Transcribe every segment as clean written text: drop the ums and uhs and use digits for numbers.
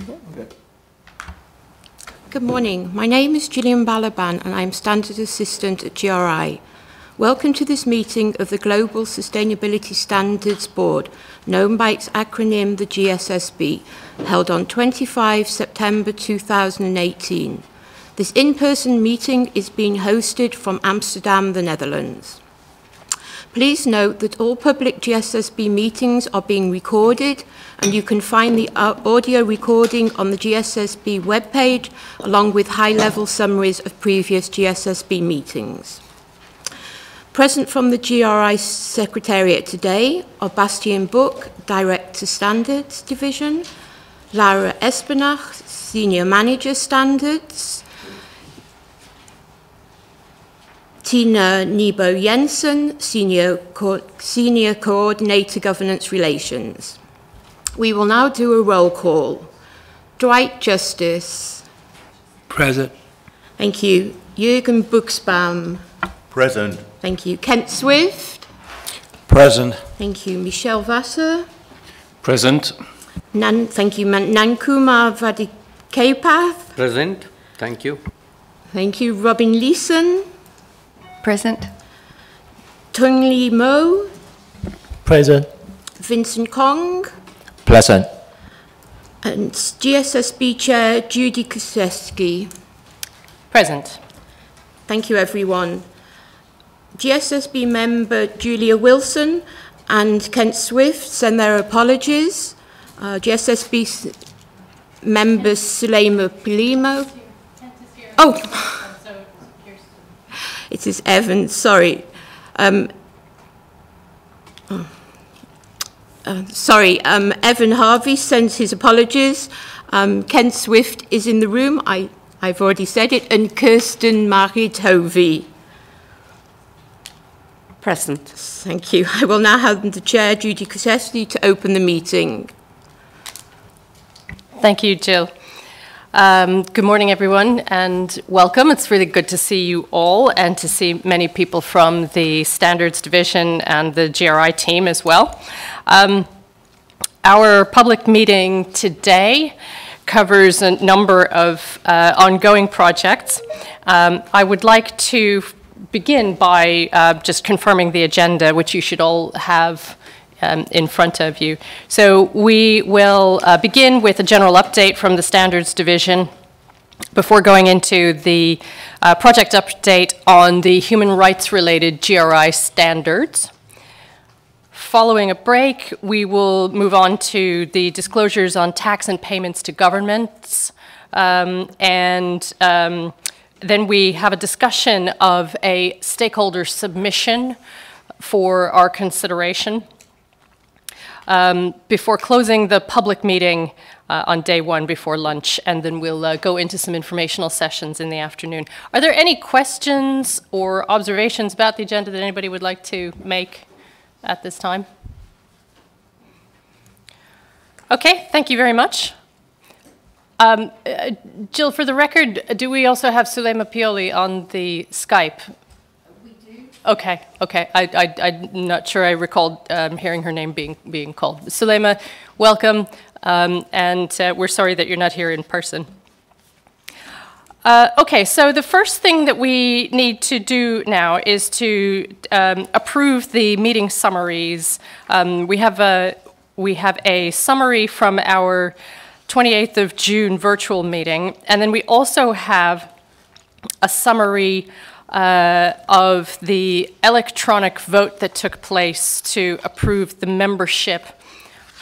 Okay. Good morning. My name is Gillian Balaban and I'm Standard Assistant at GRI. Welcome to this meeting of the Global Sustainability Standards Board, known by its acronym the GSSB, held on 25 September 2018. This in-person meeting is being hosted from Amsterdam, the Netherlands. Please note that all public GSSB meetings are being recorded and you can find the audio recording on the GSSB webpage along with high-level summaries of previous GSSB meetings. Present from the GRI Secretariat today are Bastian Buck, Director Standards Division, Laura Espenach, Senior Manager Standards, Tina Nebo Jensen, Senior Coordinator Governance Relations. We will now do a roll call. Dwight Justice. Present. Thank you. Jürgen Buxbaum. Present. Thank you. Kent Swift. Present. Thank you. Michelle Vassar. Present. Thank you. Nankumar Vadikapath. Present. Thank you. Thank you. Robin Leeson. Present. Tung Lee Mo. Present. Vincent Kong. Present. And GSSB Chair Judy Kuseski. Present. Thank you, everyone. GSSB member Julia Wilson and Kent Swift send their apologies. GSSB member Sulema Pilimo. Oh, it is Evan, sorry. Evan Harvey sends his apologies. Kent Swift is in the room, I've already said it, and Kirsten Marie Tovey. Present. Thank you. I will now hand the Chair, Judy Kuseski, to open the meeting. Thank you, Jill. Good morning, everyone, and welcome. It's really good to see you all and to see many people from the Standards Division and the GRI team as well. Our public meeting today covers a number of ongoing projects. I would like to begin by just confirming the agenda, which you should all have in front of you. So we will begin with a general update from the Standards Division before going into the project update on the human rights-related GRI standards. Following a break, we will move on to the disclosures on tax and payments to governments, then we have a discussion of a stakeholder submission for our consideration before closing the public meeting on day one before lunch, and then we'll go into some informational sessions in the afternoon. Are there any questions or observations about the agenda that anybody would like to make at this time? Okay, thank you very much. Jill, for the record, do we also have Sulema Pioli on the Skype? We do. Okay. I'm not sure I recalled hearing her name being called. Sulema, welcome, and we're sorry that you're not here in person. Okay, so the first thing that we need to do now is to approve the meeting summaries. We have a summary from our 28th of June virtual meeting, and then we also have a summary of the electronic vote that took place to approve the membership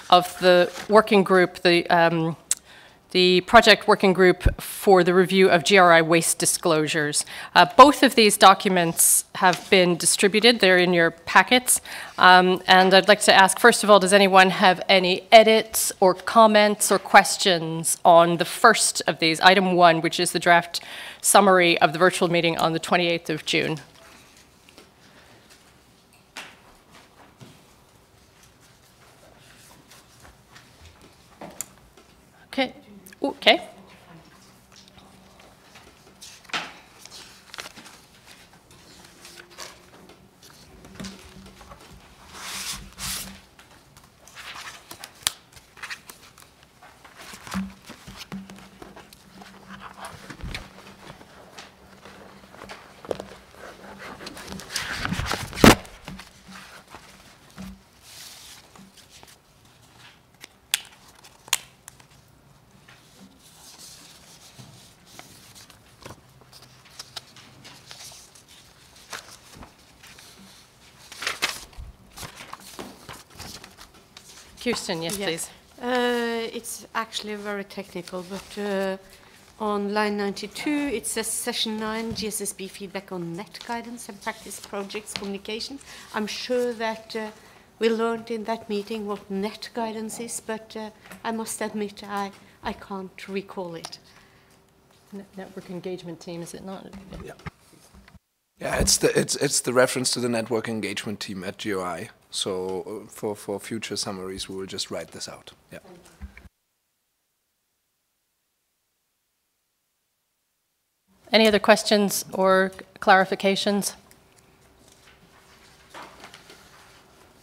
of the working group, the project working group for the review of GRI waste disclosures. Both of these documents have been distributed. They're in your packets. And I'd like to ask, first of all, does anyone have any edits or comments or questions on the first of these, item 1, which is the draft summary of the virtual meeting on the 28th of June? Okay. Okay. Kirsten, yes, please. It's actually very technical, but on line 92, it says session 9, GSSB feedback on net guidance and practice projects communication. I'm sure that we learned in that meeting what net guidance is, but I must admit I can't recall it. Network engagement team, is it not? Yeah. Yeah, it's the reference to the network engagement team at GRI. So for future summaries, we will just write this out. Yeah. Any other questions or clarifications?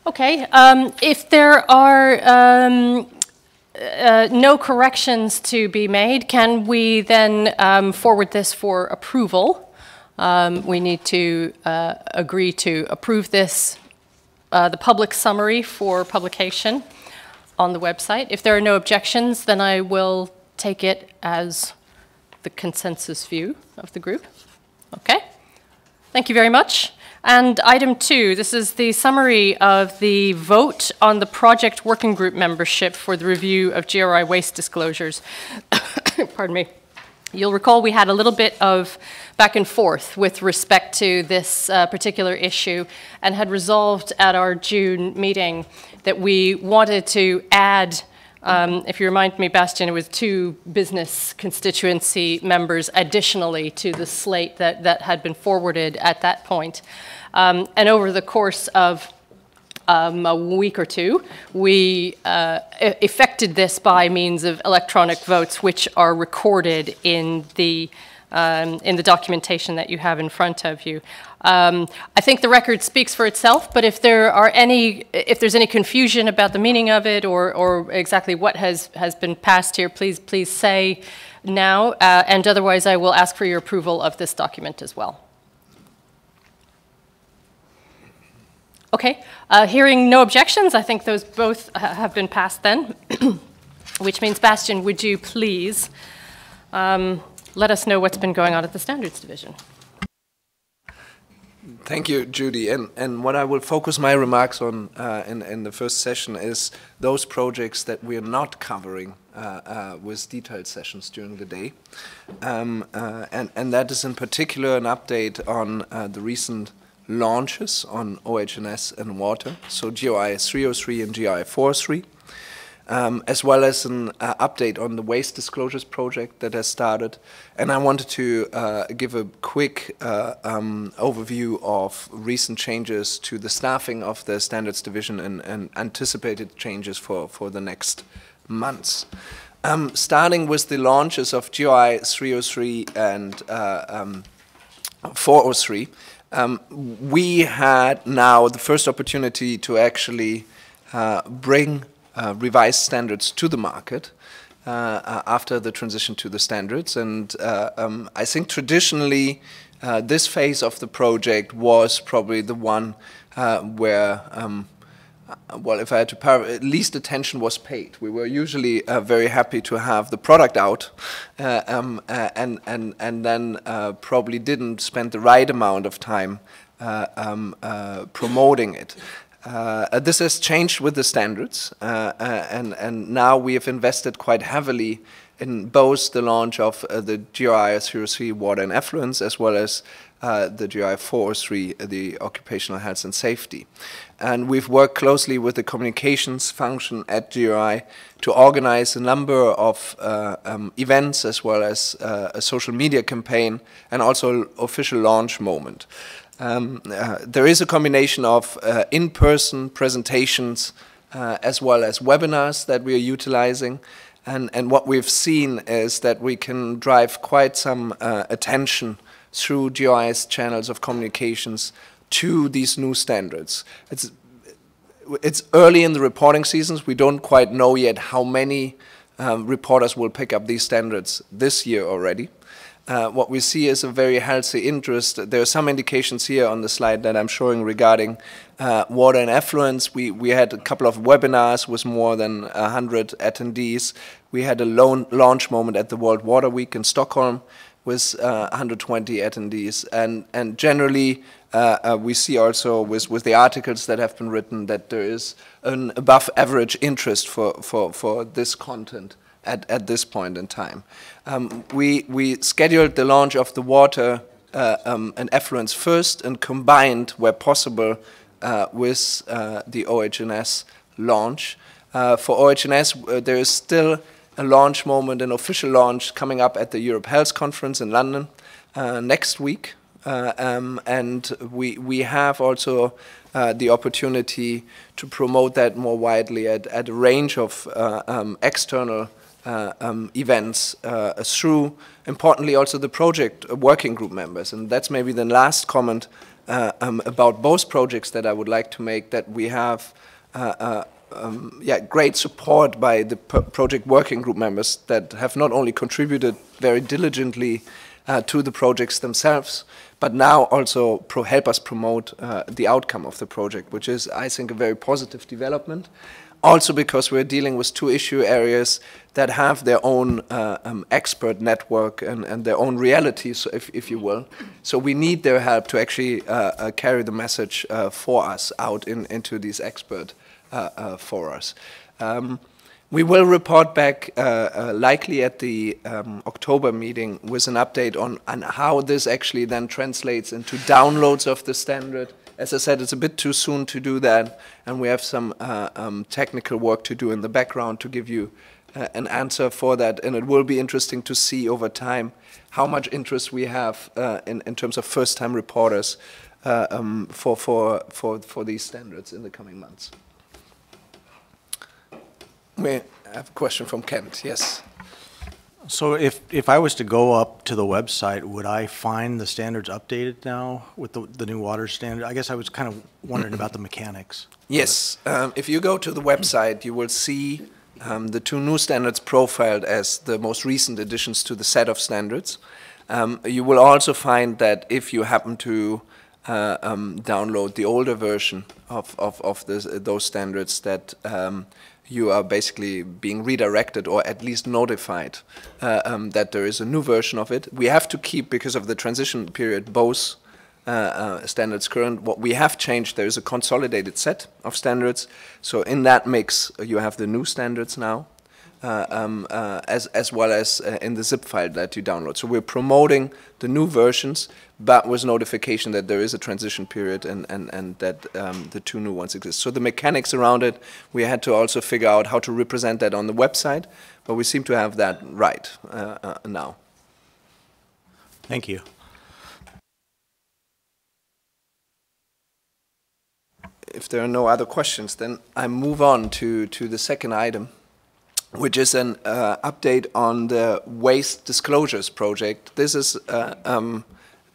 Okay. If there are no corrections to be made, can we then forward this for approval? We need to agree to approve this, the public summary for publication on the website. If there are no objections, then I will take it as the consensus view of the group. Okay. Thank you very much. And item 2, this is the summary of the vote on the project working group membership for the review of GRI waste disclosures. Pardon me. You'll recall we had a little bit of back and forth with respect to this particular issue and had resolved at our June meeting that we wanted to add, if you remind me, Bastian, it was 2 business constituency members additionally to the slate that had been forwarded at that point. And over the course of a week or 2, we effected this by means of electronic votes, which are recorded in the documentation that you have in front of you. I think the record speaks for itself, but if there's any confusion about the meaning of it or exactly what has been passed here, please say now, and otherwise I will ask for your approval of this document as well. Okay, hearing no objections, I think those both have been passed then, which means, Bastian, would you please let us know what's been going on at the Standards Division? Thank you, Judy. And what I will focus my remarks on in the first session is those projects that we are not covering with detailed sessions during the day. And that is in particular an update on the recent launches on OH&S and water, so GRI 303 and GRI 403. As well as an update on the waste disclosures project that has started. And I wanted to give a quick overview of recent changes to the staffing of the Standards Division and anticipated changes for the next months. Starting with the launches of GRI 303 and 403, we had now the first opportunity to actually bring revised standards to the market after the transition to the standards. And I think traditionally this phase of the project was probably the one where, well, if I had to paraphrase, least attention was paid. We were usually very happy to have the product out and then probably didn't spend the right amount of time promoting it. This has changed with the standards, and now we have invested quite heavily in both the launch of the GRI 303 water and effluents, as well as the GRI 403, the occupational health and safety. And we've worked closely with the communications function at GRI to organize a number of events, as well as a social media campaign, and also an official launch moment. There is a combination of in-person presentations as well as webinars that we are utilizing, and what we've seen is that we can drive quite some attention through GRI's channels of communications to these new standards. It's early in the reporting seasons. We don't quite know yet how many reporters will pick up these standards this year already. What we see is a very healthy interest. There are some indications here on the slide that I'm showing regarding water and effluents. We had a couple of webinars with more than 100 attendees. We had a launch moment at the World Water Week in Stockholm with 120 attendees. And generally, we see also with the articles that have been written that there is an above average interest for this content at this point in time. We scheduled the launch of the water and effluents first and combined, where possible, with the OHS launch. For OHS, there is still a launch moment, an official launch coming up at the Europe Health Conference in London next week. And we have also the opportunity to promote that more widely at a range of external events through, importantly, also the project working group members. And that's maybe the last comment about both projects that I would like to make, that we have great support by the project working group members that have not only contributed very diligently to the projects themselves, but now also help us promote the outcome of the project, which is, I think, a very positive development. Also because we're dealing with two issue areas that have their own expert network and their own realities, if you will. So we need their help to actually carry the message for us out into these expert forums. We will report back likely at the October meeting with an update on how this actually then translates into downloads of the standard. As I said, it's a bit too soon to do that, and we have some technical work to do in the background to give you an answer for that. And it will be interesting to see over time how much interest we have in terms of first-time reporters for these standards in the coming months. We have a question from Kent. Yes. So if I was to go up to the website, would I find the standards updated now with the new water standard? I guess I was kind of wondering about the mechanics. Yes. If you go to the website, you will see the two new standards profiled as the most recent additions to the set of standards. You will also find that if you happen to download the older version of those standards, that you are basically being redirected or at least notified that there is a new version of it. We have to keep, because of the transition period, both standards current. What we have changed, there is a consolidated set of standards. So in that mix, you have the new standards now, as well as in the zip file that you download. So we're promoting the new versions, but with notification that there is a transition period and that the two new ones exist. So the mechanics around it, we had to also figure out how to represent that on the website, but we seem to have that right now. Thank you. If there are no other questions, then I move on to the second item, which is an update on the Waste Disclosures project. This is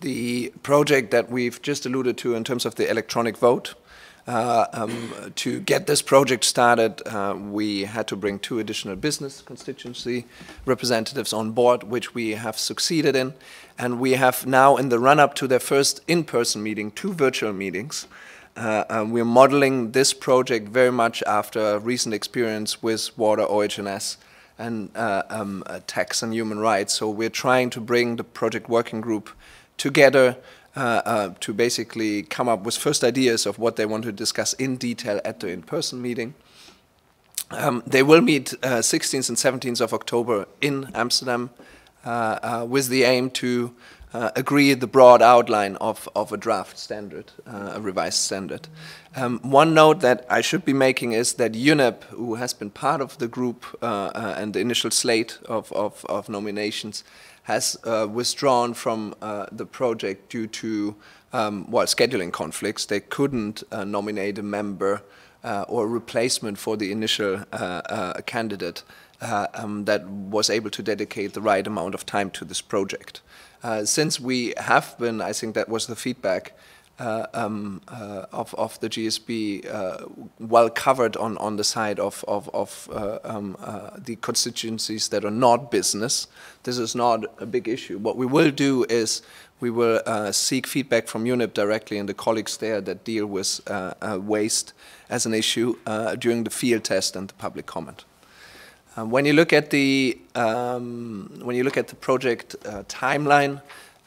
the project that we've just alluded to in terms of the electronic vote. To get this project started, we had to bring 2 additional business constituency representatives on board, which we have succeeded in. And we have now, in the run-up to their first in-person meeting, 2 virtual meetings. We're modeling this project very much after recent experience with water, OHS, and tax and human rights. So we're trying to bring the project working group together to basically come up with first ideas of what they want to discuss in detail at the in-person meeting. They will meet 16th and 17th of October in Amsterdam with the aim to agree the broad outline of a draft standard, a revised standard. One note that I should be making is that UNEP, who has been part of the group and the initial slate of nominations, has withdrawn from the project due to scheduling conflicts. They couldn't nominate a member or replacement for the initial candidate that was able to dedicate the right amount of time to this project. Since we have been, I think that was the feedback of the GSB, well covered on the side of the constituencies that are not business. This is not a big issue. What we will do is we will seek feedback from UNEP directly and the colleagues there that deal with waste as an issue during the field test and the public comment. When you look at the project timeline,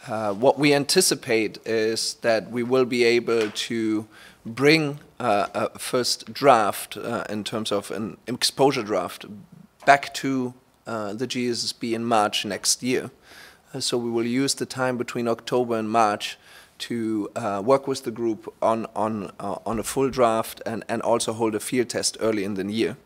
what we anticipate is that we will be able to bring a first draft in terms of an exposure draft back to the GSSB in March next year. So we will use the time between October and March to work with the group on a full draft and also hold a field test early in the year.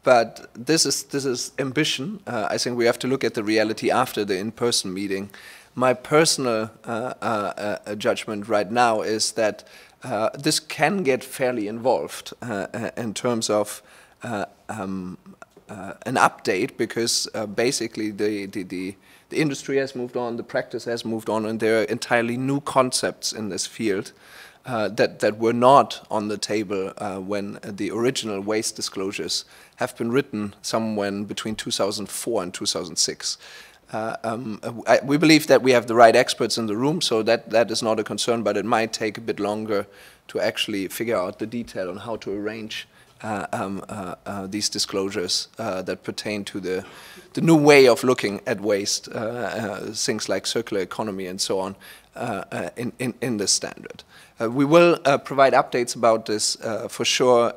But this is ambition. I think we have to look at the reality after the in-person meeting. My personal judgment right now is that this can get fairly involved in terms of an update, because basically the industry has moved on, the practice has moved on, and there are entirely new concepts in this field that were not on the table when the original waste disclosures have been written somewhere between 2004 and 2006. We believe that we have the right experts in the room, so that is not a concern, but it might take a bit longer to actually figure out the detail on how to arrange these disclosures that pertain to the new way of looking at waste, things like circular economy and so on, in this standard. We will provide updates about this for sure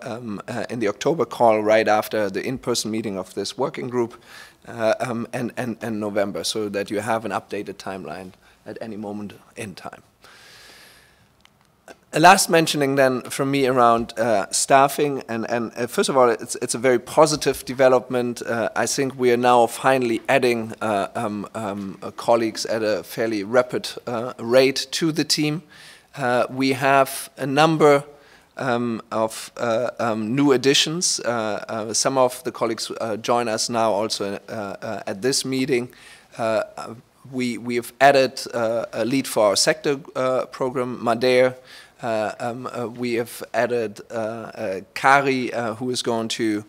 in the October call right after the in-person meeting of this working group, and November, so that you have an updated timeline at any moment in time. Last mentioning then from me around staffing, and first of all, it's a very positive development. I think we are now finally adding colleagues at a fairly rapid rate to the team. We have a number of new additions. Some of the colleagues join us now also at this meeting. We have added a lead for our sector program, Madeir. We have added Kari, who is going to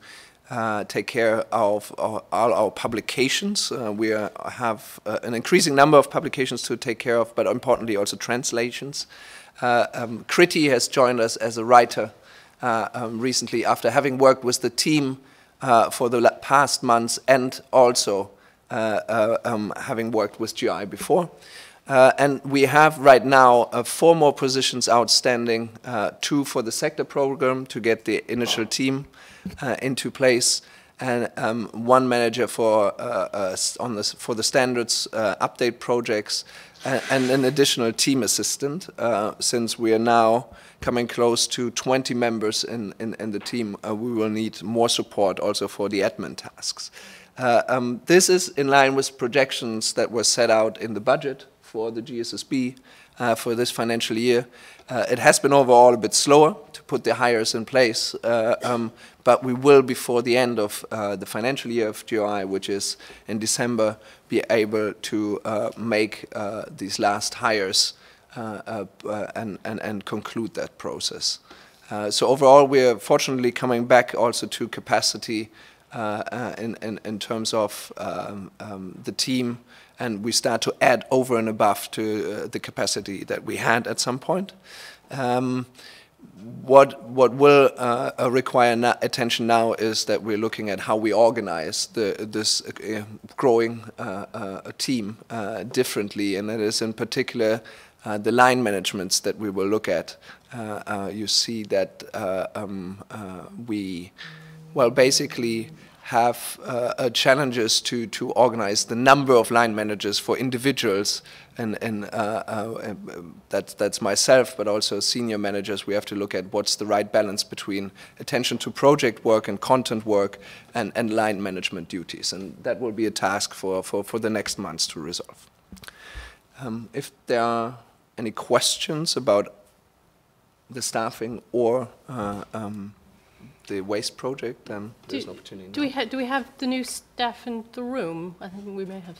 take care of all our publications. We have an increasing number of publications to take care of, but importantly also translations. Kriti has joined us as a writer recently, after having worked with the team for the past months, and also having worked with GRI before. And we have right now 4 more positions outstanding, 2 for the sector program to get the initial team into place, and 1 manager for the standards update projects, and an additional team assistant, since we are now coming close to 20 members in the team. We will need more support also for the admin tasks. This is in line with projections that were set out in the budget for the GSSB for this financial year. It has been overall a bit slower to put the hires in place, but we will, before the end of the financial year of GRI, which is in December, be able to make these last hires and conclude that process. So overall, we are fortunately coming back also to capacity in terms of the team, and we start to add over and above to the capacity that we had at some point. What will require attention now is that we're looking at how we organize this growing team differently, and that is in particular the line managements that we will look at. You see that we, well, basically have challenges to organize the number of line managers for individuals, and that's myself, but also senior managers. We have to look at what's the right balance between attention to project work and content work and line management duties, and that will be a task for the next months to resolve. If there are any questions about the staffing or the waste project, then there's an opportunity. Do we have the new staff in the room? I think we may have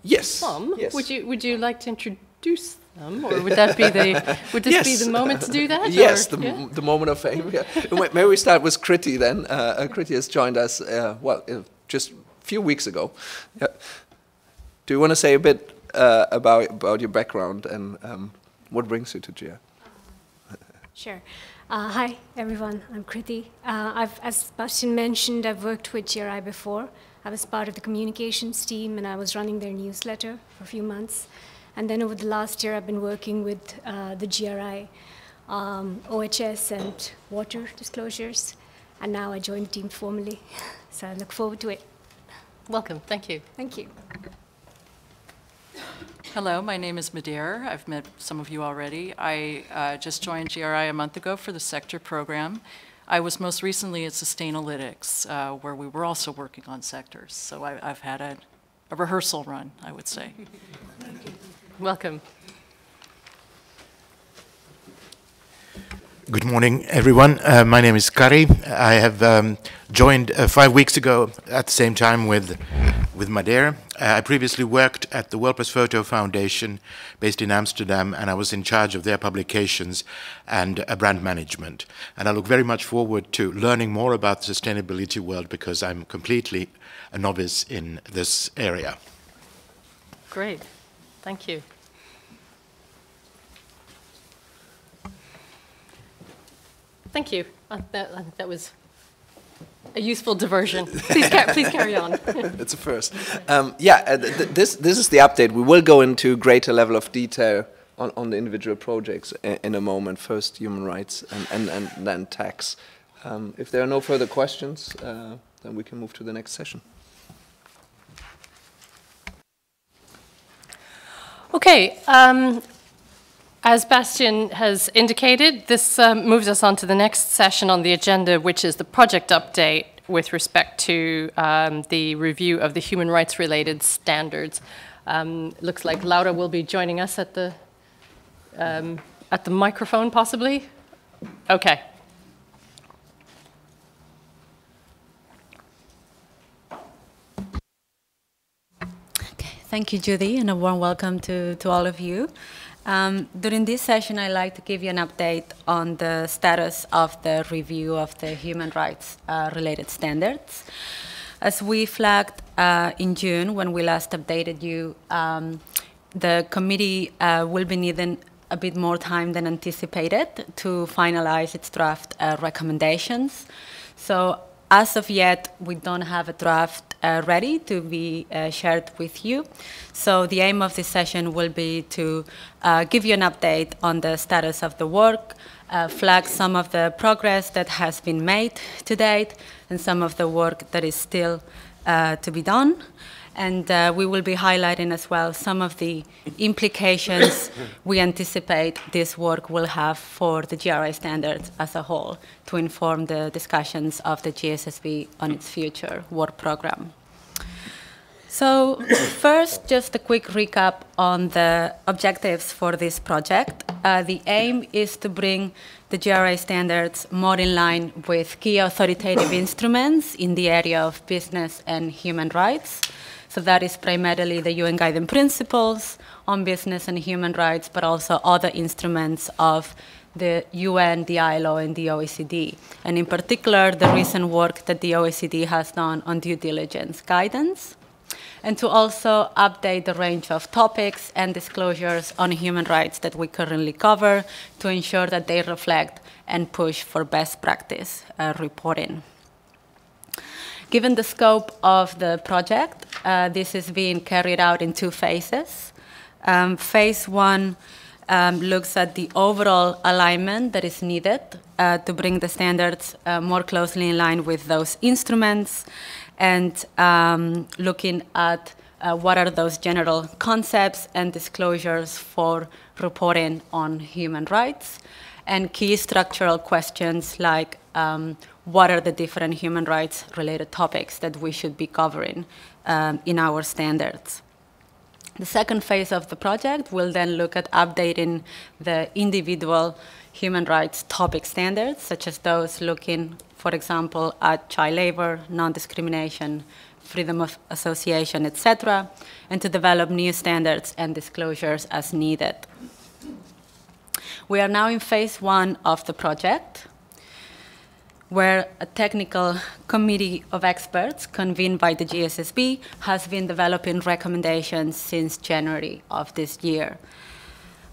yes. some. Yes. Would you like to introduce them, or would that be the this be the moment to do that? Yes, or, the moment of fame. Yeah. Maybe we start with Kriti then. Kriti has joined us just a few weeks ago. Yeah. Do you want to say a bit about your background and what brings you to GRI? Sure. Hi, everyone. I'm Kriti. As Bastian mentioned, I've worked with GRI before. I was part of the communications team, and I was running their newsletter for a few months. And then over the last year, I've been working with the GRI, OHS, and water disclosures. And now I joined the team formally. So I look forward to it. Welcome. Thank you. Thank you. Hello, my name is Madare. I've met some of you already. I just joined GRI a month ago for the sector program. I was most recently at Sustainalytics, where we were also working on sectors. So I've had a rehearsal run, I would say. Welcome. Good morning, everyone. My name is Kari. I have joined 5 weeks ago at the same time with Madare. I previously worked at the Welpers Photo Foundation based in Amsterdam, and I was in charge of their publications and brand management. And I look very much forward to learning more about the sustainability world because I'm completely a novice in this area. Great. Thank you. Thank you. That was a useful diversion. Please carry on. It's a first. This is the update. We will go into greater level of detail on the individual projects in a moment. First, human rights and then tax. If there are no further questions, then we can move to the next session. Okay. As Bastian has indicated, this moves us on to the next session on the agenda, which is the project update with respect to the review of the human rights-related standards. Looks like Laura will be joining us at the microphone, possibly. Okay. Thank you, Judy, and a warm welcome to all of you. During this session, I'd like to give you an update on the status of the review of the human rights related standards. As we flagged in June, when we last updated you, the committee will be needing a bit more time than anticipated to finalize its draft recommendations. So as of yet, we don't have a draft ready to be shared with you. So the aim of this session will be to give you an update on the status of the work, flag some of the progress that has been made to date, and some of the work that is still to be done. And we will be highlighting as well some of the implications we anticipate this work will have for the GRI standards as a whole to inform the discussions of the GSSB on its future work program. So first, just a quick recap on the objectives for this project. The aim is to bring the GRI standards more in line with key authoritative instruments in the area of business and human rights. So that is primarily the UN Guiding Principles on business and human rights, but also other instruments of the UN, the ILO, and the OECD. And in particular, the recent work that the OECD has done on due diligence guidance. And to also update the range of topics and disclosures on human rights that we currently cover to ensure that they reflect and push for best practice reporting. Given the scope of the project, this is being carried out in 2 phases. Phase 1 looks at the overall alignment that is needed to bring the standards more closely in line with those instruments, and looking at what are those general concepts and disclosures for reporting on human rights, and key structural questions like what are the different human rights related topics that we should be covering in our standards. The second phase of the project will then look at updating the individual human rights topic standards, such as those looking, for example, at child labor, non-discrimination, freedom of association, etc., and to develop new standards and disclosures as needed. We are now in phase 1 of the project, where a technical committee of experts convened by the GSSB has been developing recommendations since January of this year.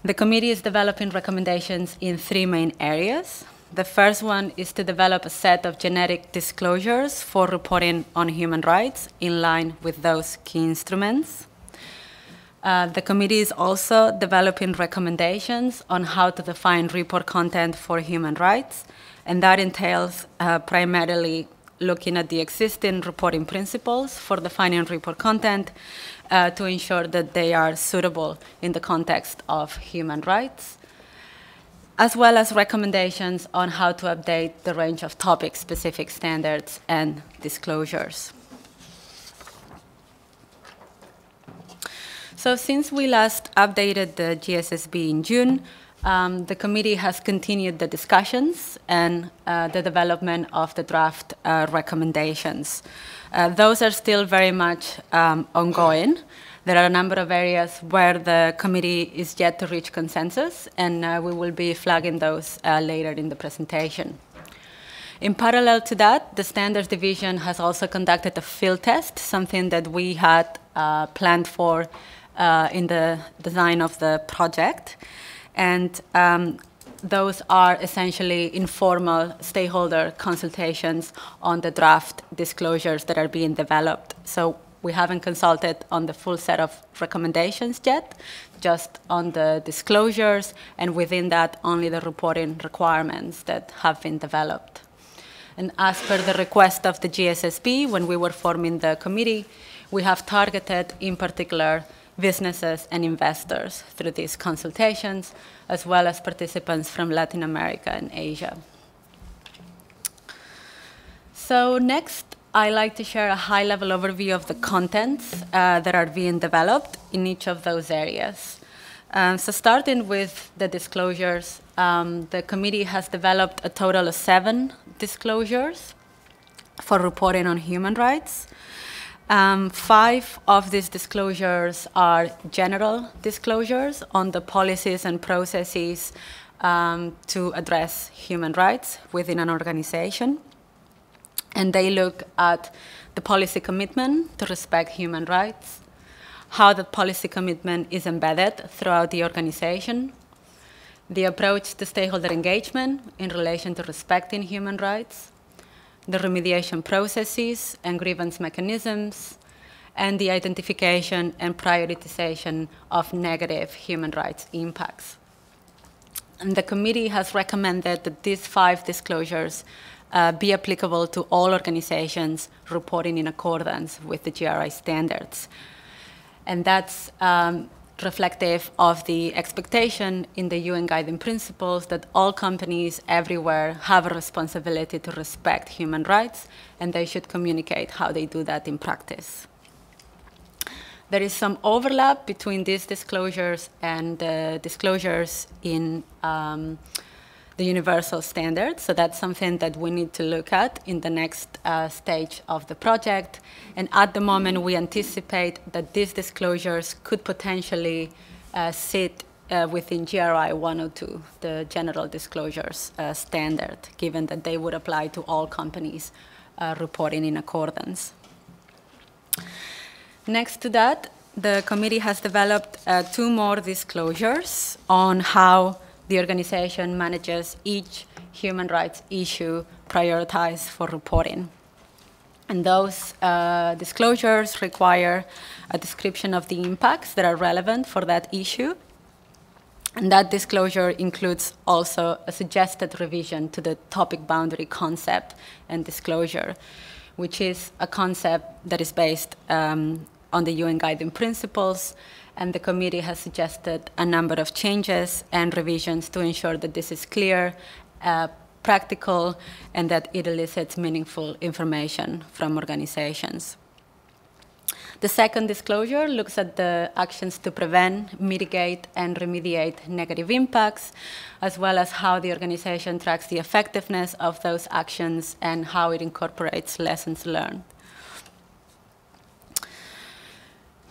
The committee is developing recommendations in 3 main areas. The first one is to develop a set of generic disclosures for reporting on human rights in line with those key instruments. The committee is also developing recommendations on how to define report content for human rights, and that entails primarily looking at the existing reporting principles for defining report content to ensure that they are suitable in the context of human rights, as well as recommendations on how to update the range of topic-specific standards and disclosures. So since we last updated the GSSB in June, the committee has continued the discussions and the development of the draft recommendations. Those are still very much ongoing. There are a number of areas where the committee is yet to reach consensus, and we will be flagging those later in the presentation. In parallel to that, the Standards Division has also conducted a field test, something that we had planned for in the design of the project. And those are essentially informal stakeholder consultations on the draft disclosures that are being developed. So we haven't consulted on the full set of recommendations yet, just on the disclosures, and within that, only the reporting requirements that have been developed. And as per the request of the GSSB, when we were forming the committee, we have targeted, in particular, businesses and investors through these consultations, as well as participants from Latin America and Asia. So next, I like to share a high-level overview of the contents that are being developed in each of those areas. So starting with the disclosures, the committee has developed a total of 7 disclosures for reporting on human rights. 5 of these disclosures are general disclosures on the policies and processes to address human rights within an organization. And they look at the policy commitment to respect human rights, how the policy commitment is embedded throughout the organization, the approach to stakeholder engagement in relation to respecting human rights, the remediation processes and grievance mechanisms, and the identification and prioritization of negative human rights impacts. And the committee has recommended that these 5 disclosures be applicable to all organizations reporting in accordance with the GRI standards. And that's reflective of the expectation in the UN Guiding Principles that all companies everywhere have a responsibility to respect human rights, and they should communicate how they do that in practice. There is some overlap between these disclosures and disclosures in the universal standards, so that's something that we need to look at in the next stage of the project. And at the moment, we anticipate that these disclosures could potentially sit within GRI 102, the general disclosures standard, given that they would apply to all companies reporting in accordance. Next to that, the committee has developed 2 more disclosures on how the organization manages each human rights issue prioritized for reporting. And those disclosures require a description of the impacts that are relevant for that issue. And that disclosure includes also a suggested revision to the topic boundary concept and disclosure, which is a concept that is based on the UN Guiding Principles. And the committee has suggested a number of changes and revisions to ensure that this is clear, practical, and that it elicits meaningful information from organizations. The second disclosure looks at the actions to prevent, mitigate, and remediate negative impacts, as well as how the organization tracks the effectiveness of those actions and how it incorporates lessons learned.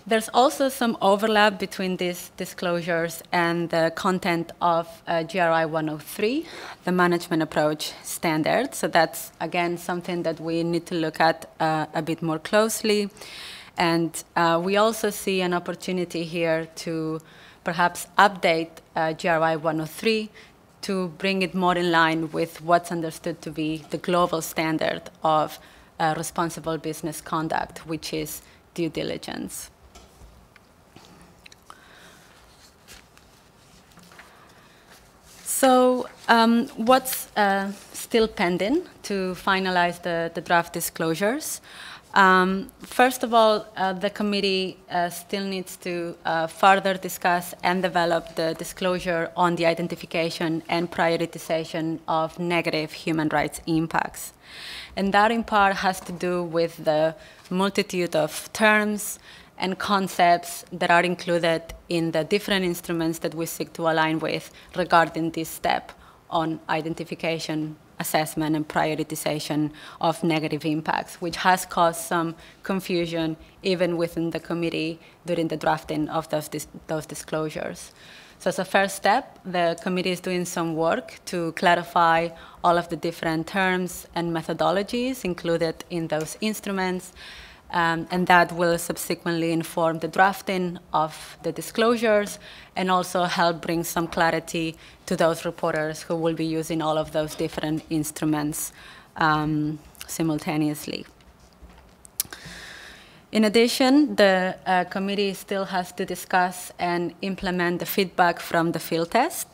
There's also some overlap between these disclosures and the content of GRI 103, the management approach standard. So that's, again, something that we need to look at a bit more closely. And we also see an opportunity here to perhaps update GRI 103 to bring it more in line with what's understood to be the global standard of responsible business conduct, which is due diligence. So what's still pending to finalize the draft disclosures? First of all, the committee still needs to further discuss and develop the disclosure on the identification and prioritization of negative human rights impacts. And that in part has to do with the multitude of terms and concepts that are included in the different instruments that we seek to align with regarding this step on identification, assessment, and prioritization of negative impacts, which has caused some confusion even within the committee during the drafting of those disclosures. So as a first step, the committee is doing some work to clarify all of the different terms and methodologies included in those instruments, and that will subsequently inform the drafting of the disclosures and also help bring some clarity to those reporters who will be using all of those different instruments simultaneously. In addition, the committee still has to discuss and implement the feedback from the field test.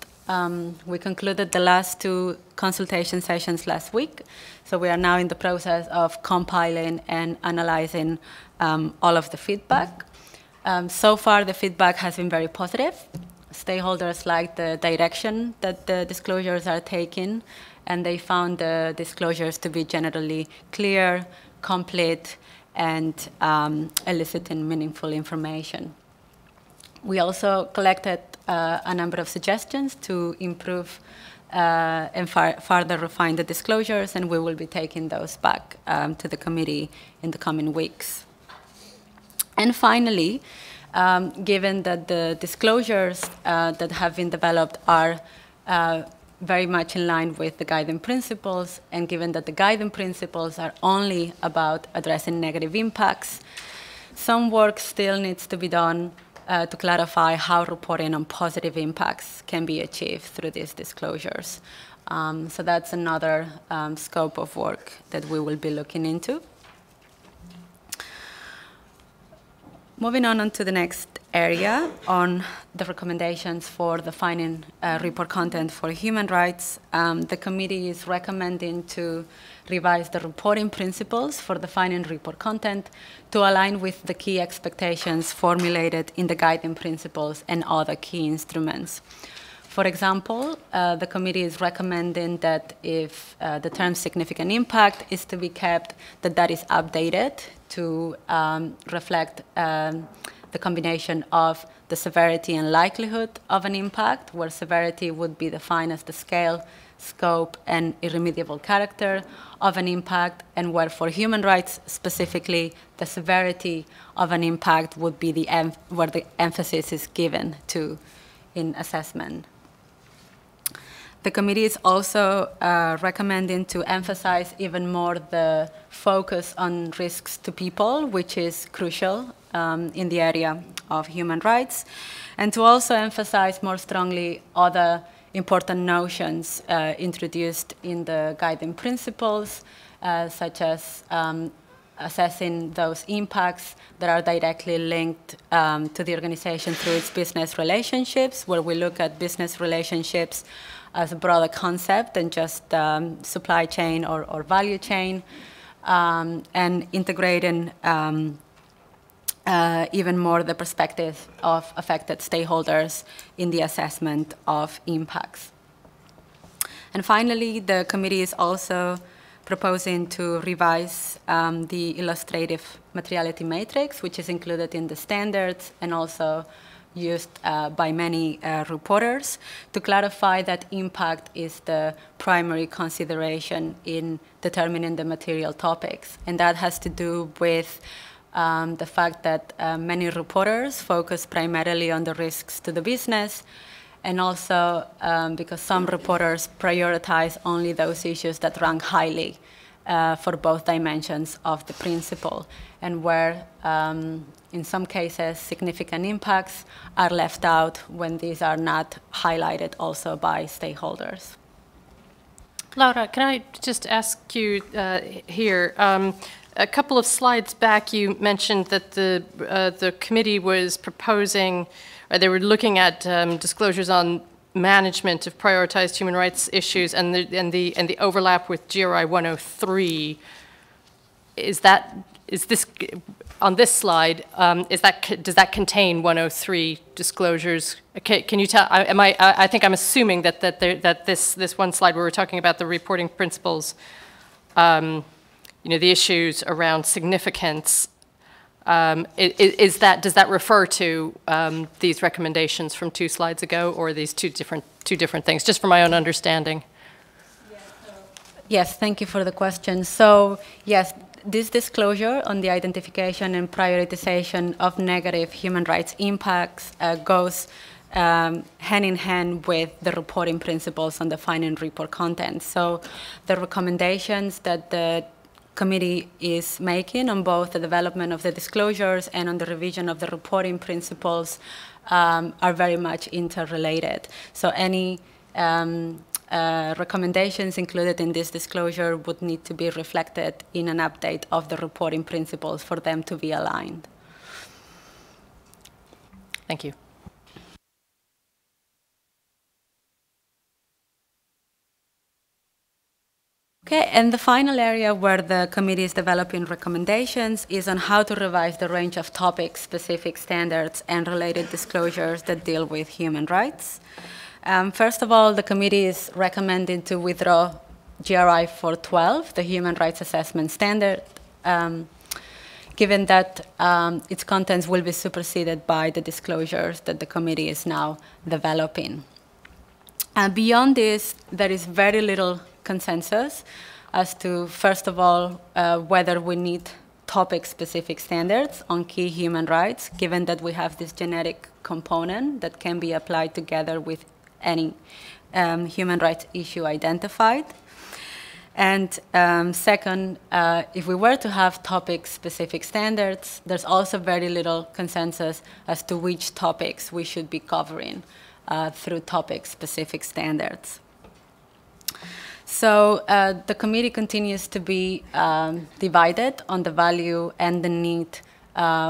We concluded the last 2 consultation sessions last week, so we are now in the process of compiling and analyzing all of the feedback. So far, the feedback has been very positive. Stakeholders like the direction that the disclosures are taking, and they found the disclosures to be generally clear, complete, and eliciting meaningful information. We also collected a number of suggestions to improve and further refine the disclosures, and we will be taking those back to the committee in the coming weeks. And finally, given that the disclosures that have been developed are very much in line with the guiding principles, and given that the guiding principles are only about addressing negative impacts, some work still needs to be done to clarify how reporting on positive impacts can be achieved through these disclosures. So that's another scope of work that we will be looking into. Moving on to the next area on the recommendations for defining report content for human rights, the committee is recommending to revise the reporting principles for defining report content to align with the key expectations formulated in the guiding principles and other key instruments. For example, the committee is recommending that if the term significant impact is to be kept, that is updated to reflect the combination of the severity and likelihood of an impact, where severity would be defined as the scale, scope, and irremediable character of an impact, and where for human rights specifically, the severity of an impact would be where the emphasis is given to in assessment. The committee is also recommending to emphasize even more the focus on risks to people, which is crucial in the area of human rights, and to also emphasize more strongly other important notions introduced in the guiding principles, such as assessing those impacts that are directly linked to the organization through its business relationships, where we look at business relationships as a broader concept than just supply chain or value chain, and integrating even more the perspective of affected stakeholders in the assessment of impacts. And finally, the committee is also proposing to revise the illustrative materiality matrix, which is included in the standards and also used by many reporters, to clarify that impact is the primary consideration in determining the material topics. And that has to do with the fact that many reporters focus primarily on the risks to the business, and also because some reporters prioritize only those issues that rank highly for both dimensions of the principle, and where in some cases significant impacts are left out when these are not highlighted also by stakeholders. Laura, can I just ask you here? A couple of slides back, you mentioned that the committee was proposing, or they were looking at disclosures on management of prioritized human rights issues and the overlap with GRI 103. Is this on this slide? Does that contain 103 disclosures? Can you tell? I think I'm assuming that this one slide where we're talking about the reporting principles, the issues around significance. Does that refer to these recommendations from 2 slides ago, or are these two different things? Just for my own understanding. Yes, thank you for the question. So yes, this disclosure on the identification and prioritization of negative human rights impacts goes hand in hand with the reporting principles on the final report content. So the recommendations that the committee is making on both the development of the disclosures and on the revision of the reporting principles are very much interrelated. So any recommendations included in this disclosure would need to be reflected in an update of the reporting principles for them to be aligned. Thank you. Okay, and the final area where the committee is developing recommendations is on how to revise the range of topic-specific standards and related disclosures that deal with human rights. First of all, the committee is recommending to withdraw GRI 412, the Human Rights Assessment Standard, given that its contents will be superseded by the disclosures that the committee is now developing. Beyond this, there is very little consensus as to, first of all, whether we need topic-specific standards on key human rights, given that we have this genetic component that can be applied together with any human rights issue identified. And second, if we were to have topic-specific standards, there's also very little consensus as to which topics we should be covering through topic-specific standards. So the committee continues to be divided on the value and the need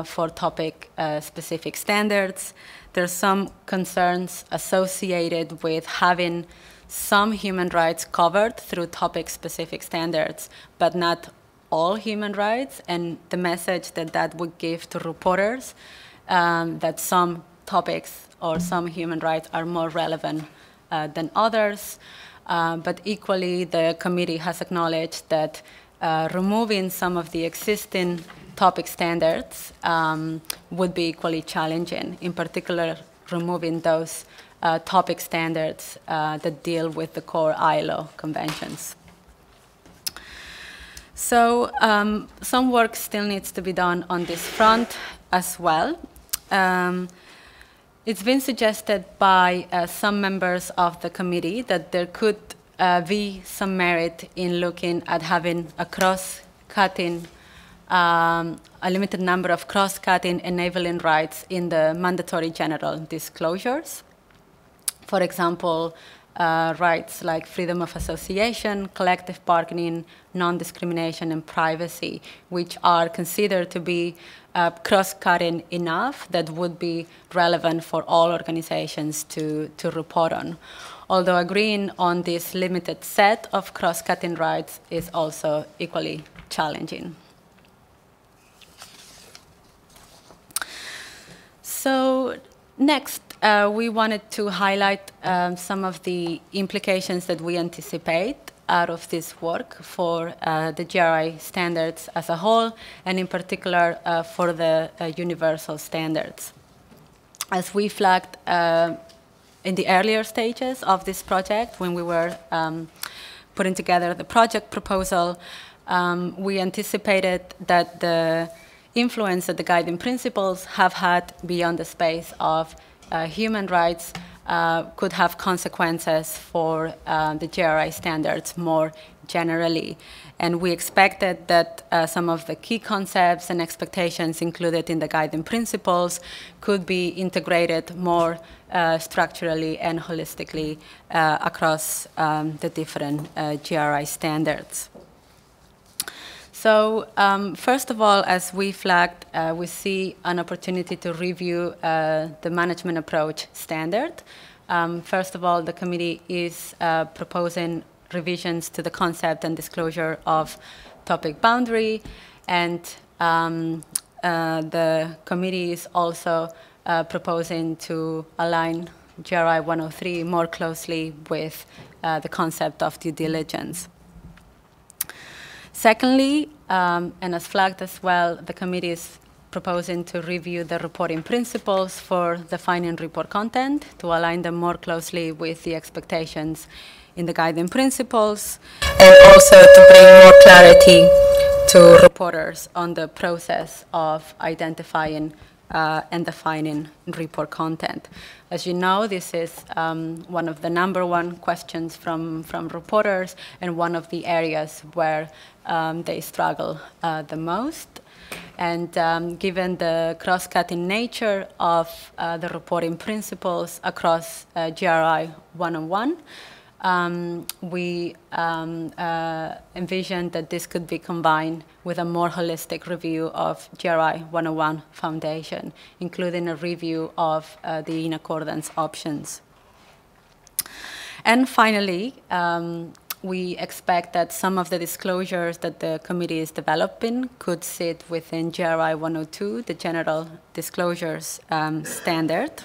for topic-specific standards. There's some concerns associated with having some human rights covered through topic-specific standards, but not all human rights, and the message that that would give to reporters that some topics or some human rights are more relevant than others. But equally, the committee has acknowledged that removing some of the existing topic standards would be equally challenging, in particular removing those topic standards that deal with the core ILO conventions. So some work still needs to be done on this front as well. It's been suggested by some members of the committee that there could be some merit in looking at having a cross-cutting, a limited number of cross-cutting enabling rights in the mandatory general disclosures. For example, rights like freedom of association, collective bargaining, non-discrimination, and privacy, which are considered to be cross-cutting enough that would be relevant for all organizations to report on. Although agreeing on this limited set of cross-cutting rights is also equally challenging. So next, we wanted to highlight some of the implications that we anticipate out of this work for the GRI standards as a whole, and in particular for the universal standards. As we flagged in the earlier stages of this project, when we were putting together the project proposal, we anticipated that the influence that the guiding principles have had beyond the space of human rights could have consequences for the GRI standards more generally. And we expected that some of the key concepts and expectations included in the guiding principles could be integrated more structurally and holistically across the different GRI standards. So first of all, as we flagged, we see an opportunity to review the management approach standard. First of all, the committee is proposing revisions to the concept and disclosure of topic boundary, and the committee is also proposing to align GRI 103 more closely with the concept of due diligence. Secondly, and as flagged as well, the committee is proposing to review the reporting principles for the final report content to align them more closely with the expectations in the guiding principles, and also to bring more clarity to reporters on the process of identifying and defining report content. As you know, this is one of the #1 questions from reporters, and one of the areas where they struggle the most. And given the cross-cutting nature of the reporting principles across GRI 101, we envision that this could be combined with a more holistic review of GRI 101 Foundation, including a review of the in accordance options. And finally, we expect that some of the disclosures that the committee is developing could sit within GRI 102, the General Disclosures Standard.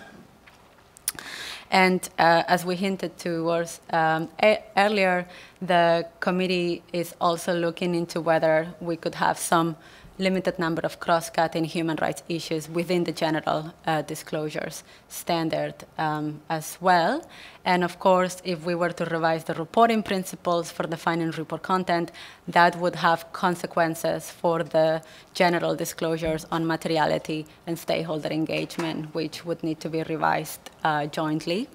And as we hinted towards earlier, the committee is also looking into whether we could have some limited number of cross-cutting human rights issues within the General Disclosures Standard as well. And of course, if we were to revise the reporting principles for defining report content, that would have consequences for the general disclosures on materiality and stakeholder engagement, which would need to be revised jointly.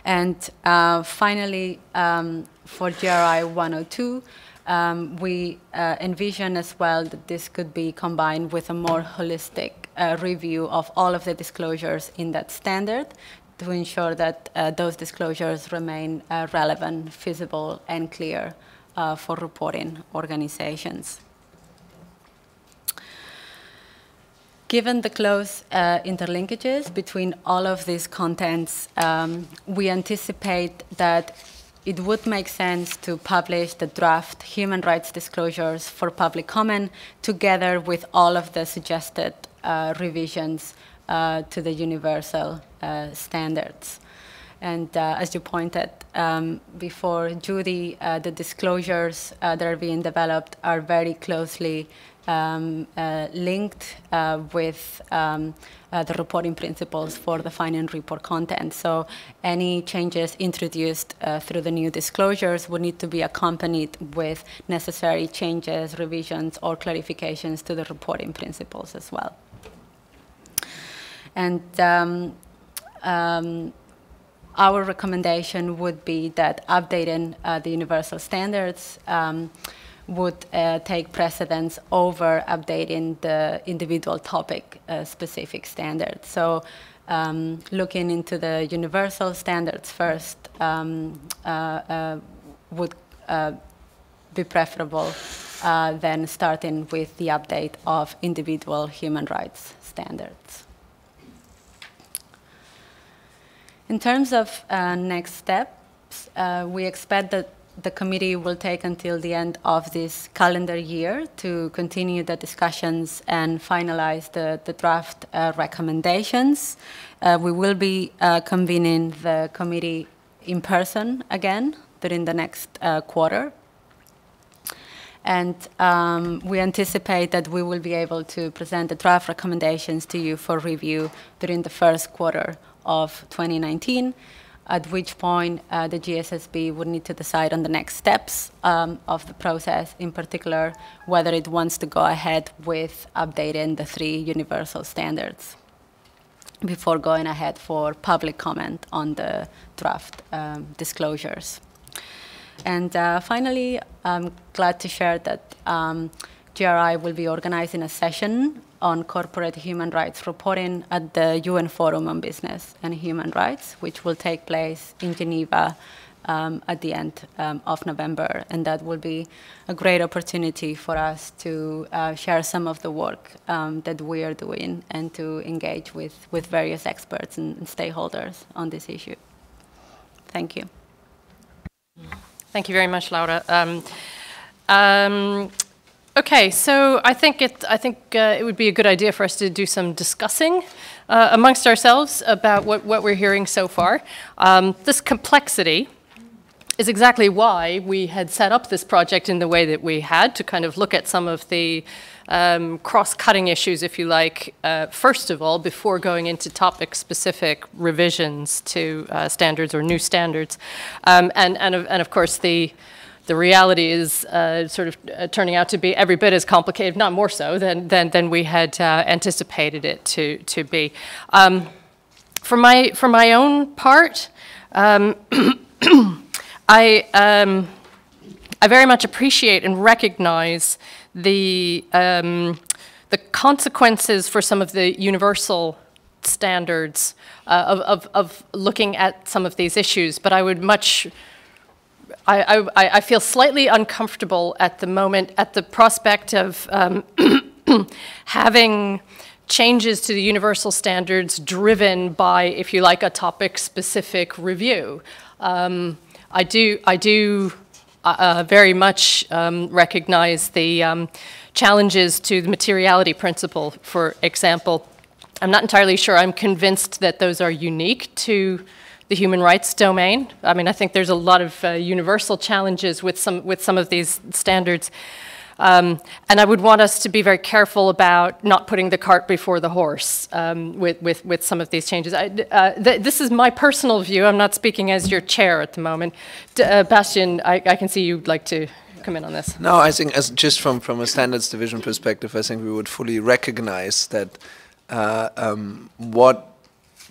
And finally, for GRI 102, we envision as well that this could be combined with a more holistic review of all of the disclosures in that standard to ensure that those disclosures remain relevant, feasible, and clear for reporting organizations. Given the close interlinkages between all of these contents, we anticipate that it would make sense to publish the draft human rights disclosures for public comment together with all of the suggested revisions to the universal standards. And as you pointed before, Judy, the disclosures that are being developed are very closely linked with the reporting principles for the final report content. So any changes introduced through the new disclosures would need to be accompanied with necessary changes, revisions, or clarifications to the reporting principles as well. And our recommendation would be that updating the universal standards would take precedence over updating the individual topic specific standards. So looking into the universal standards first would be preferable than starting with the update of individual human rights standards. In terms of next steps, we expect that the committee will take until the end of this calendar year to continue the discussions and finalize the draft recommendations. We will be convening the committee in person again during the next quarter. And we anticipate that we will be able to present the draft recommendations to you for review during the first quarter of 2019, at which point the GSSB would need to decide on the next steps of the process, in particular whether it wants to go ahead with updating the 3 universal standards before going ahead for public comment on the draft disclosures. And finally, I'm glad to share that GRI will be organizing a session on corporate human rights reporting at the UN Forum on Business and Human Rights, which will take place in Geneva at the end of November. And that will be a great opportunity for us to share some of the work that we are doing and to engage with various experts and stakeholders on this issue. Thank you. Thank you very much, Laura. Okay, so I think it would be a good idea for us to do some discussing amongst ourselves about what we're hearing so far. This complexity is exactly why we had set up this project in the way that we had, to kind of look at some of the cross-cutting issues, if you like, first of all, before going into topic-specific revisions to standards or new standards. And of course, the reality is sort of turning out to be every bit as complicated, if not more so, than we had anticipated it to be. For my own part, I very much appreciate and recognize the consequences for some of the universal standards of looking at some of these issues, but I would I feel slightly uncomfortable at the moment at the prospect of having changes to the universal standards driven by, if you like, a topic-specific review. I do very much recognize the challenges to the materiality principle, for example. I'm not entirely sure I'm convinced that those are unique to the human rights domain. I mean, I think there's a lot of universal challenges with some of these standards. And I would want us to be very careful about not putting the cart before the horse with some of these changes. This is my personal view. I'm not speaking as your chair at the moment. Bastian, I can see you'd like to come in on this. No, I think just from a standards division perspective, I think we would fully recognize that what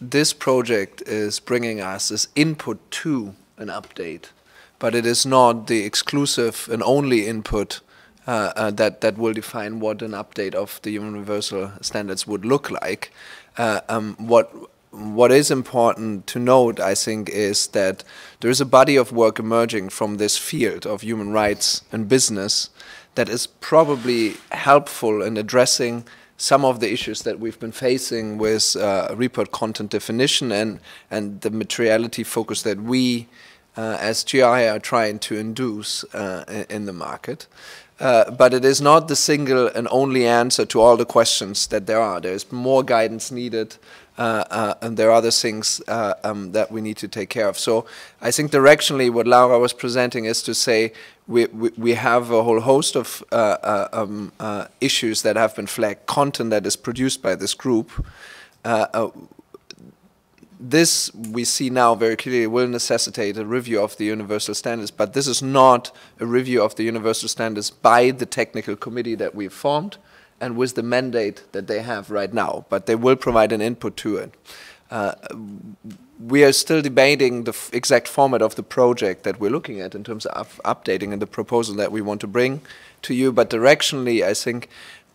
this project is bringing us is input to an update, but it is not the exclusive and only input that will define what an update of the universal standards would look like. What is important to note, I think, is that there is a body of work emerging from this field of human rights and business that is probably helpful in addressing some of the issues that we've been facing with report content definition and the materiality focus that we as GRI are trying to induce in the market. But it is not the single and only answer to all the questions that there are. There is more guidance needed, and there are other things that we need to take care of. So I think directionally what Laura was presenting is to say we have a whole host of issues that have been flagged, content that is produced by this group. This, we see now very clearly, will necessitate a review of the universal standards, but this is not a review of the universal standards by the technical committee that we've formed and with the mandate that they have right now, but they will provide an input to it. We are still debating the exact format of the project that we're looking at in terms of updating and the proposal that we want to bring to you, but directionally, I think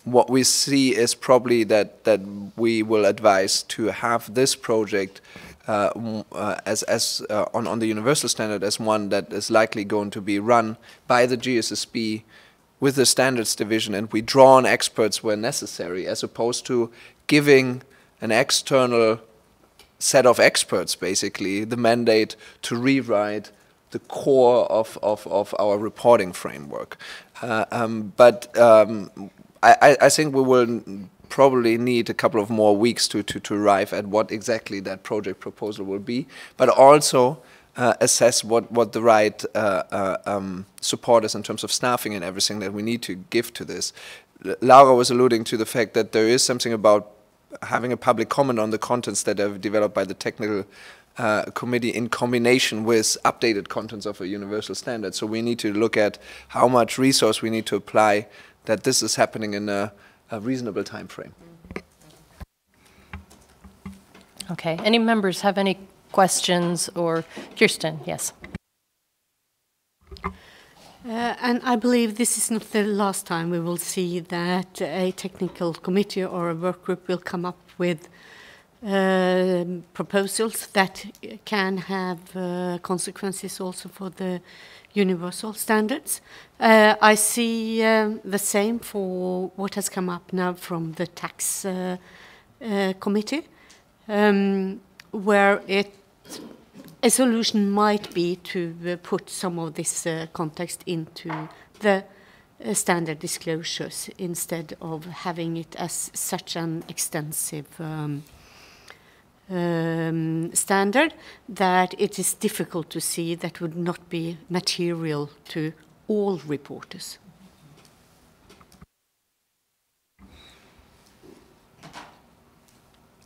what we see is probably that we will advise to have this project on the universal standard as one that is likely going to be run by the GSSB with the standards division, and we draw on experts where necessary, as opposed to giving an external set of experts basically the mandate to rewrite the core of our reporting framework. I think we will probably need a couple of more weeks to arrive at what exactly that project proposal will be, but also assess what the right support is in terms of staffing and everything that we need to give to this. Laura was alluding to the fact that there is something about having a public comment on the contents that are developed by the technical committee in combination with updated contents of a universal standard. So we need to look at how much resource we need to apply that this is happening in a reasonable time frame. Okay, any members have any questions? Or Kirsten, yes. And I believe this is not the last time we will see that a technical committee or a work group will come up with proposals that can have consequences also for the universal standards. I see the same for what has come up now from the tax committee, where a solution might be to put some of this context into the standard disclosures instead of having it as such an extensive standard that it is difficult to see that would not be material to all reporters.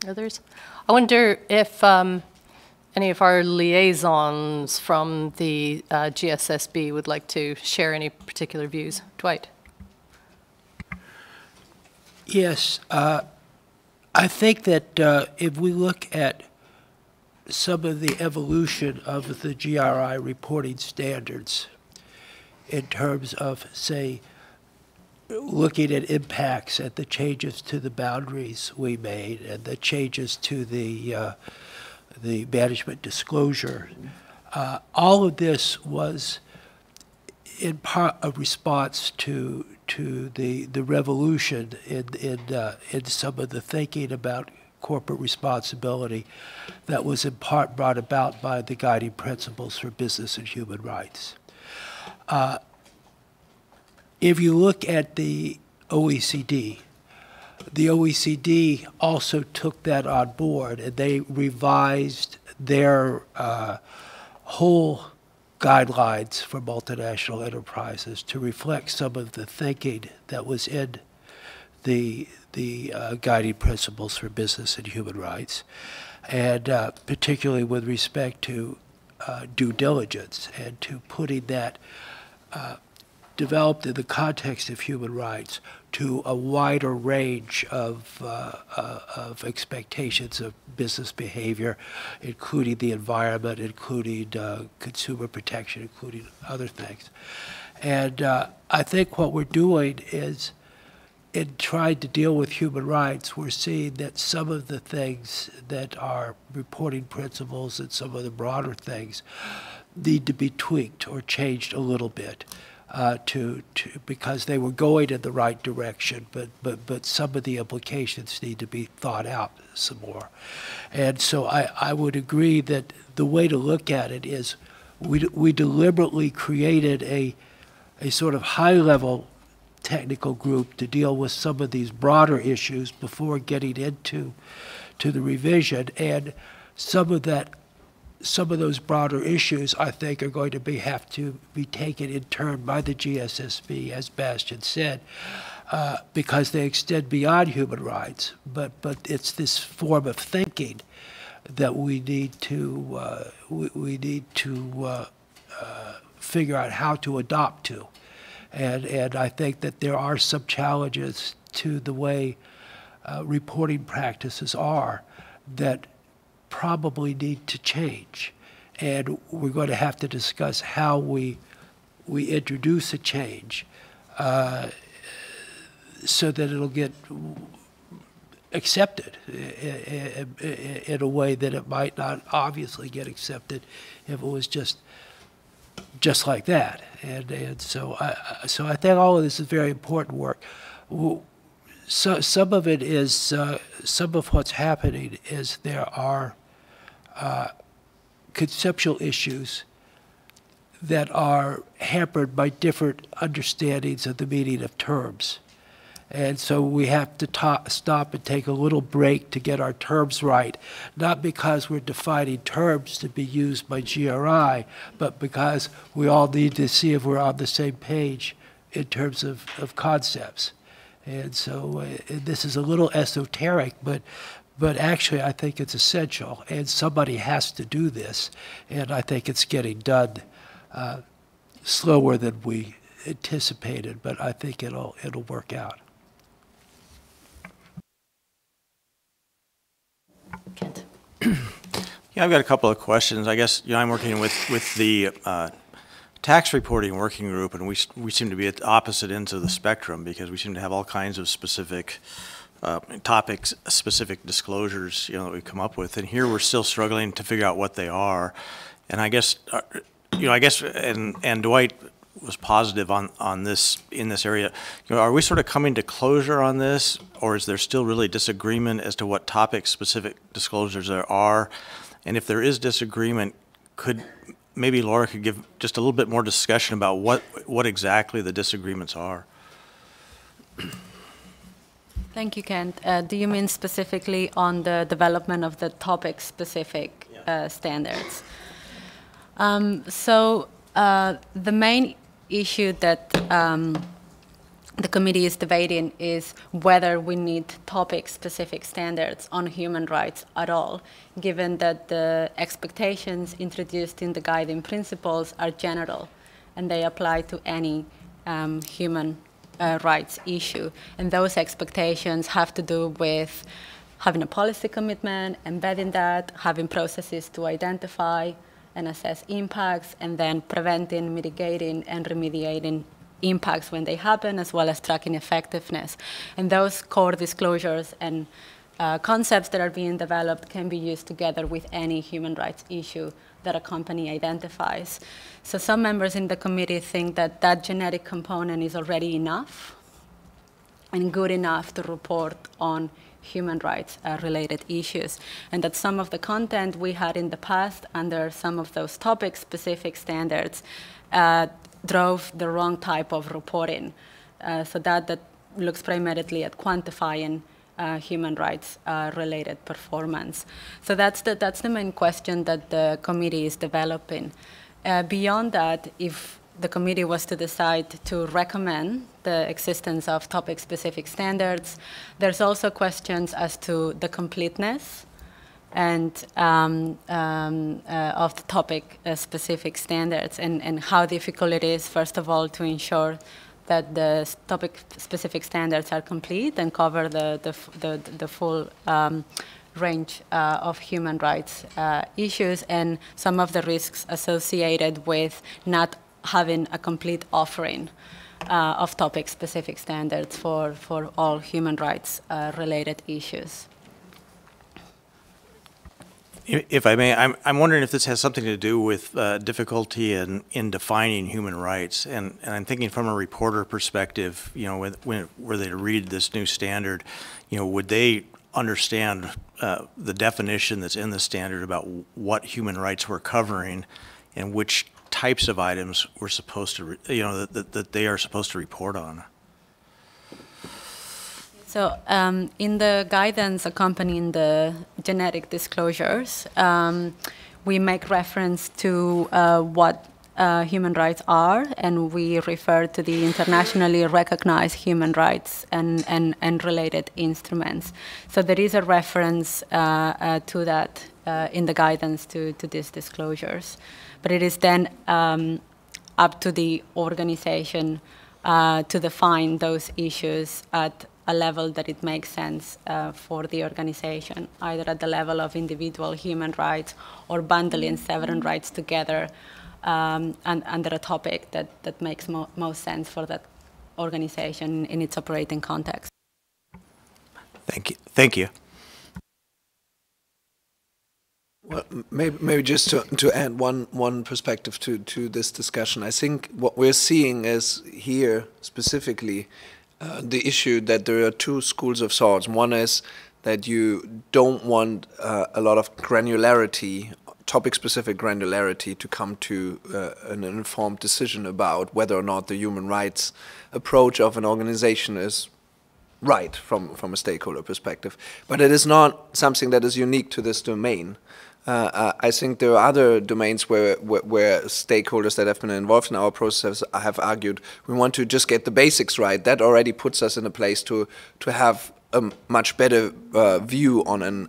Others? I wonder if any of our liaisons from the GSSB would like to share any particular views. Dwight? Yes. I think that if we look at some of the evolution of the GRI reporting standards in terms of, say, looking at impacts at the changes to the boundaries we made and the changes to the management disclosure, all of this was in part a response to the revolution in some of the thinking about corporate responsibility that was in part brought about by the guiding principles for business and human rights. If you look at the OECD also took that on board, and they revised their whole guidelines for multinational enterprises to reflect some of the thinking that was in the guiding principles for business and human rights, and particularly with respect to due diligence and to putting that developed in the context of human rights to a wider range of expectations of business behavior, including the environment, including consumer protection, including other things. And I think what we're doing is, in trying to deal with human rights, we're seeing that some of the things that are reporting principles and some of the broader things need to be tweaked or changed a little bit. Because they were going in the right direction, but some of the implications need to be thought out some more. And so I would agree that the way to look at it is we deliberately created a sort of high-level technical group to deal with some of these broader issues before getting into the revision, and some of those broader issues, I think, are going to have to be taken in turn by the GSSB, as Bastian said, because they extend beyond human rights. But it's this form of thinking that we need to figure out how to adopt to, and I think that there are some challenges to the way reporting practices are that probably need to change, and we're going to have to discuss how we introduce a change so that it'll get accepted in a way that it might not obviously get accepted if it was just like that. And so I think all of this is very important work. So some of it is, some of what's happening is there are conceptual issues that are hampered by different understandings of the meaning of terms. And so we have to stop and take a little break to get our terms right, not because we're defining terms to be used by GRI, but because we all need to see if we're on the same page in terms of concepts. And so this is a little esoteric, but actually I think it's essential, and somebody has to do this, and I think it's getting done slower than we anticipated, but I think it'll work out. Kent. Yeah, I've got a couple of questions. I guess I'm working with the tax reporting working group, and we seem to be at opposite ends of the spectrum because we seem to have all kinds of specific topics, specific disclosures, that we come up with, and here we're still struggling to figure out what they are. And I guess, and Dwight was positive on this in this area. Are we sort of coming to closure on this, or is there still really disagreement as to what topic-specific disclosures there are? And if there is disagreement, maybe Laura could give just a little bit more discussion about what exactly the disagreements are. Thank you, Kent. Do you mean specifically on the development of the topic-specific standards? The main issue that the committee is debating is whether we need topic-specific standards on human rights at all, given that the expectations introduced in the guiding principles are general and they apply to any human rights issue. And those expectations have to do with having a policy commitment, embedding that, having processes to identify and assess impacts, and then preventing, mitigating, and remediating impacts when they happen, as well as tracking effectiveness. And those core disclosures and concepts that are being developed can be used together with any human rights issue that a company identifies. So some members in the committee think that that genetic component is already enough and good enough to report on human rights related issues, and that some of the content we had in the past under some of those topic-specific standards drove the wrong type of reporting. So that looks primarily at quantifying human rights related performance. So that's the main question that the committee is developing. Beyond that, if the committee was to decide to recommend the existence of topic-specific standards, there's also questions as to the completeness and of the topic-specific standards, and how difficult it is, first of all, to ensure that the topic-specific standards are complete and cover the full range of human rights issues, and some of the risks associated with not having a complete offering of topic-specific standards for all human rights related issues. If I may, I'm wondering if this has something to do with difficulty in defining human rights, and I'm thinking from a reporter perspective, were they to read this new standard, would they understand the definition that's in the standard about what human rights we're covering and which types of items we're supposed to, that they are supposed to report on? So in the guidance accompanying the genetic disclosures, we make reference to what human rights are, and we refer to the internationally recognized human rights and related instruments. So there is a reference to that in the guidance to these disclosures. But it is then up to the organization to define those issues at a level that it makes sense for the organization, either at the level of individual human rights or bundling several rights together and under a topic that makes most sense for that organization in its operating context. Thank you. Thank you. Well, maybe just to add one perspective to this discussion. I think what we're seeing is here specifically the issue that there are two schools of thoughts. One is that you don't want a lot of granularity, topic-specific granularity, to come to an informed decision about whether or not the human rights approach of an organization is right from a stakeholder perspective. But it is not something that is unique to this domain. I think there are other domains where stakeholders that have been involved in our process have argued we want to just get the basics right. That already puts us in a place to have a much better view on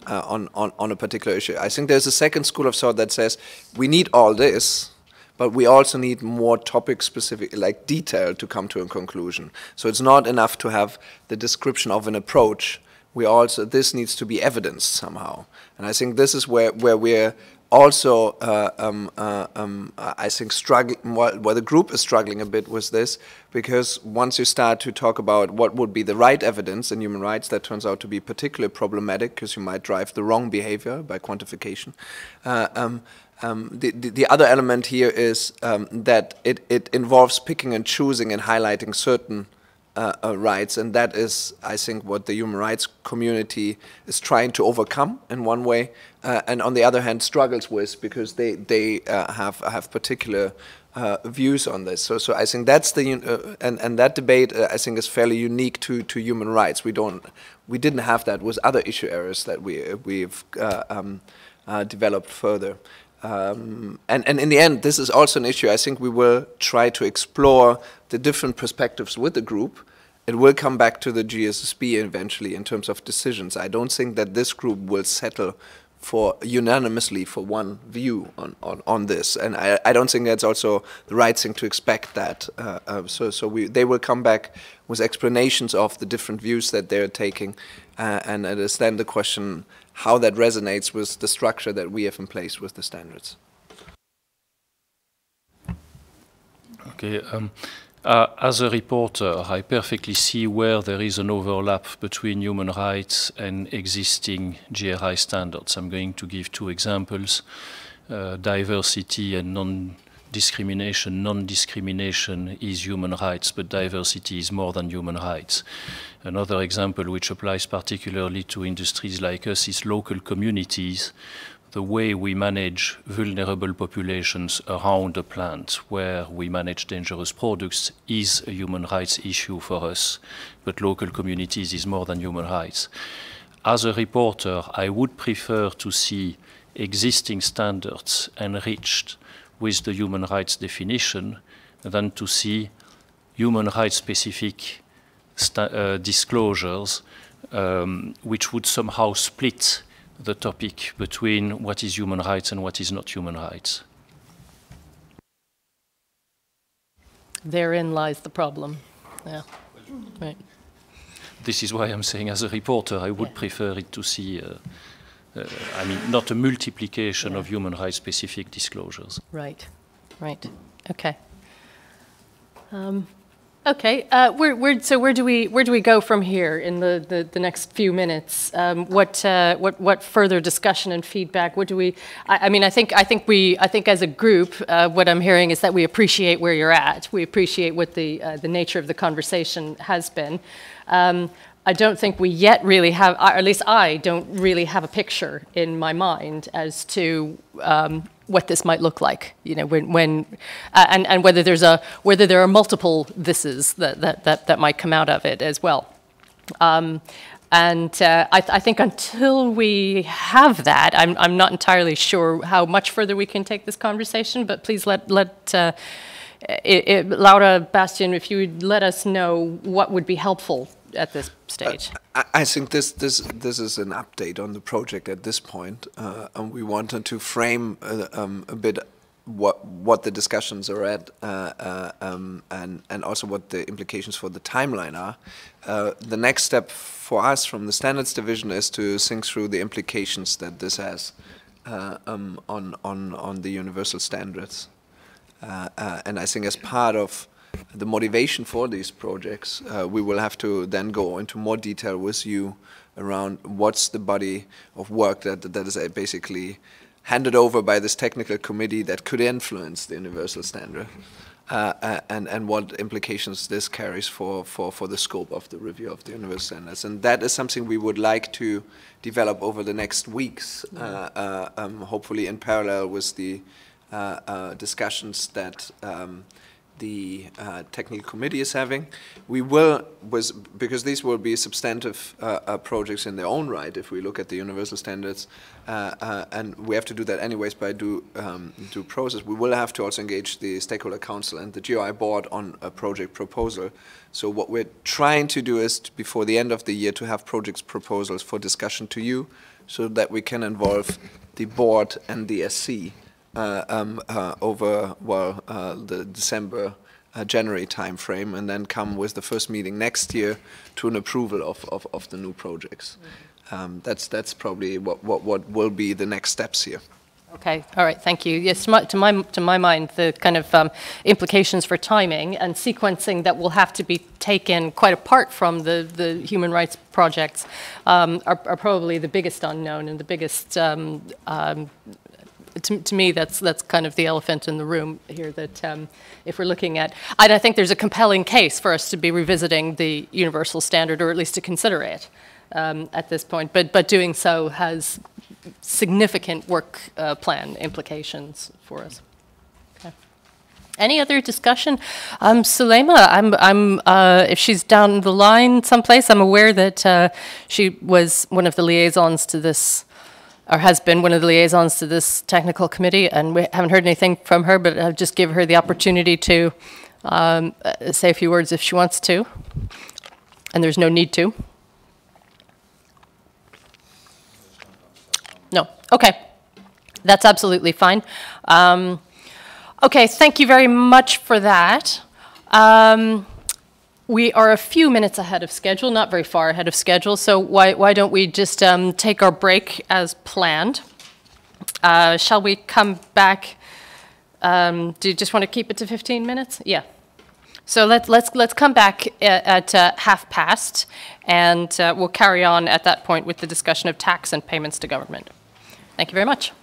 a particular issue. I think there's a second school of thought that says we need all this, but we also need more topic-specific, like detail, to come to a conclusion. So it's not enough to have the description of an approach. This needs to be evidenced somehow. And I think this is where we're also, I think, well, the group is struggling a bit with this, because once you start to talk about what would be the right evidence in human rights, that turns out to be particularly problematic, because you might drive the wrong behavior by quantification. The other element here is that it involves picking and choosing and highlighting certain rights, and that is, I think, what the human rights community is trying to overcome in one way, and on the other hand struggles with, because they have particular views on this. So I think that's the and that debate I think is fairly unique to human rights. We didn't have that with other issue areas that we've developed further. And in the end, this is also an issue. I think we will try to explore the different perspectives with the group. It will come back to the GSSB eventually in terms of decisions. I don't think that this group will settle unanimously for one view on this, and I don't think that's also the right thing to expect that. They will come back with explanations of the different views that they're taking, and it is then the question how that resonates with the structure that we have in place with the standards. Okay. As a reporter, I perfectly see where there is an overlap between human rights and existing GRI standards. I'm going to give two examples, diversity and non-discrimination. Non-discrimination is human rights, but diversity is more than human rights. Another example which applies particularly to industries like us is local communities. The way we manage vulnerable populations around a plant where we manage dangerous products is a human rights issue for us, but local communities is more than human rights. As a reporter, I would prefer to see existing standards enriched with the human rights definition than to see human rights specific disclosures which would somehow split the topic between what is human rights and what is not human rights. Therein lies the problem. Yeah, right. This is why I'm saying, as a reporter, I would prefer it to see, I mean, not a multiplication of human rights specific disclosures. Right, right. Okay. Okay. So where do we go from here in the next few minutes? What further discussion and feedback? What do we? I mean, I think as a group, what I'm hearing is that we appreciate where you're at. We appreciate what the nature of the conversation has been. I don't think we yet really have, or at least I don't really have a picture in my mind as to what this might look like, you know, and whether there are multiple thises that might come out of it as well. I think until we have that, I'm not entirely sure how much further we can take this conversation. But please let Laura, Bastian, if you would let us know what would be helpful at this stage. I think this is an update on the project at this point, and we wanted to frame a bit what the discussions are at, and also what the implications for the timeline are. The next step for us from the standards division is to think through the implications that this has on the universal standards, and I think as part of the motivation for these projects, we will have to then go into more detail with you around what's the body of work that is basically handed over by this technical committee that could influence the universal standard, and what implications this carries for the scope of the review of the universal standards. And that is something we would like to develop over the next weeks, hopefully in parallel with the discussions that the technical committee is having. We will, because these will be substantive projects in their own right if we look at the universal standards, and we have to do that anyways by due process. We will have to also engage the stakeholder council and the GRI board on a project proposal. So what we're trying to do is, before the end of the year, to have project proposals for discussion to you, so that we can involve the board and the SC over the December, January timeframe, and then come with the first meeting next year to an approval of the new projects. That's probably what will be the next steps here. Okay, all right, thank you. Yes, to my mind, the kind of implications for timing and sequencing that will have to be taken quite apart from the human rights projects are probably the biggest unknown and the biggest, to me, that's kind of the elephant in the room here that if we're looking at, I think there's a compelling case for us to be revisiting the universal standard, or at least to consider it at this point, but doing so has significant work plan implications for us. Okay. Any other discussion? Sulema, if she's down the line someplace, I'm aware that she was one of the liaisons to this, or has been one of the liaisons to this technical committee, and we haven't heard anything from her, but I'll just give her the opportunity to say a few words if she wants to, and there's no need to. No, okay, that's absolutely fine. Okay, thank you very much for that. We are a few minutes ahead of schedule, not very far ahead of schedule, so why don't we just take our break as planned? Shall we come back? Do you just want to keep it to 15 minutes? Yeah. So let's come back at past, and we'll carry on at that point with the discussion of tax and payments to government. Thank you very much.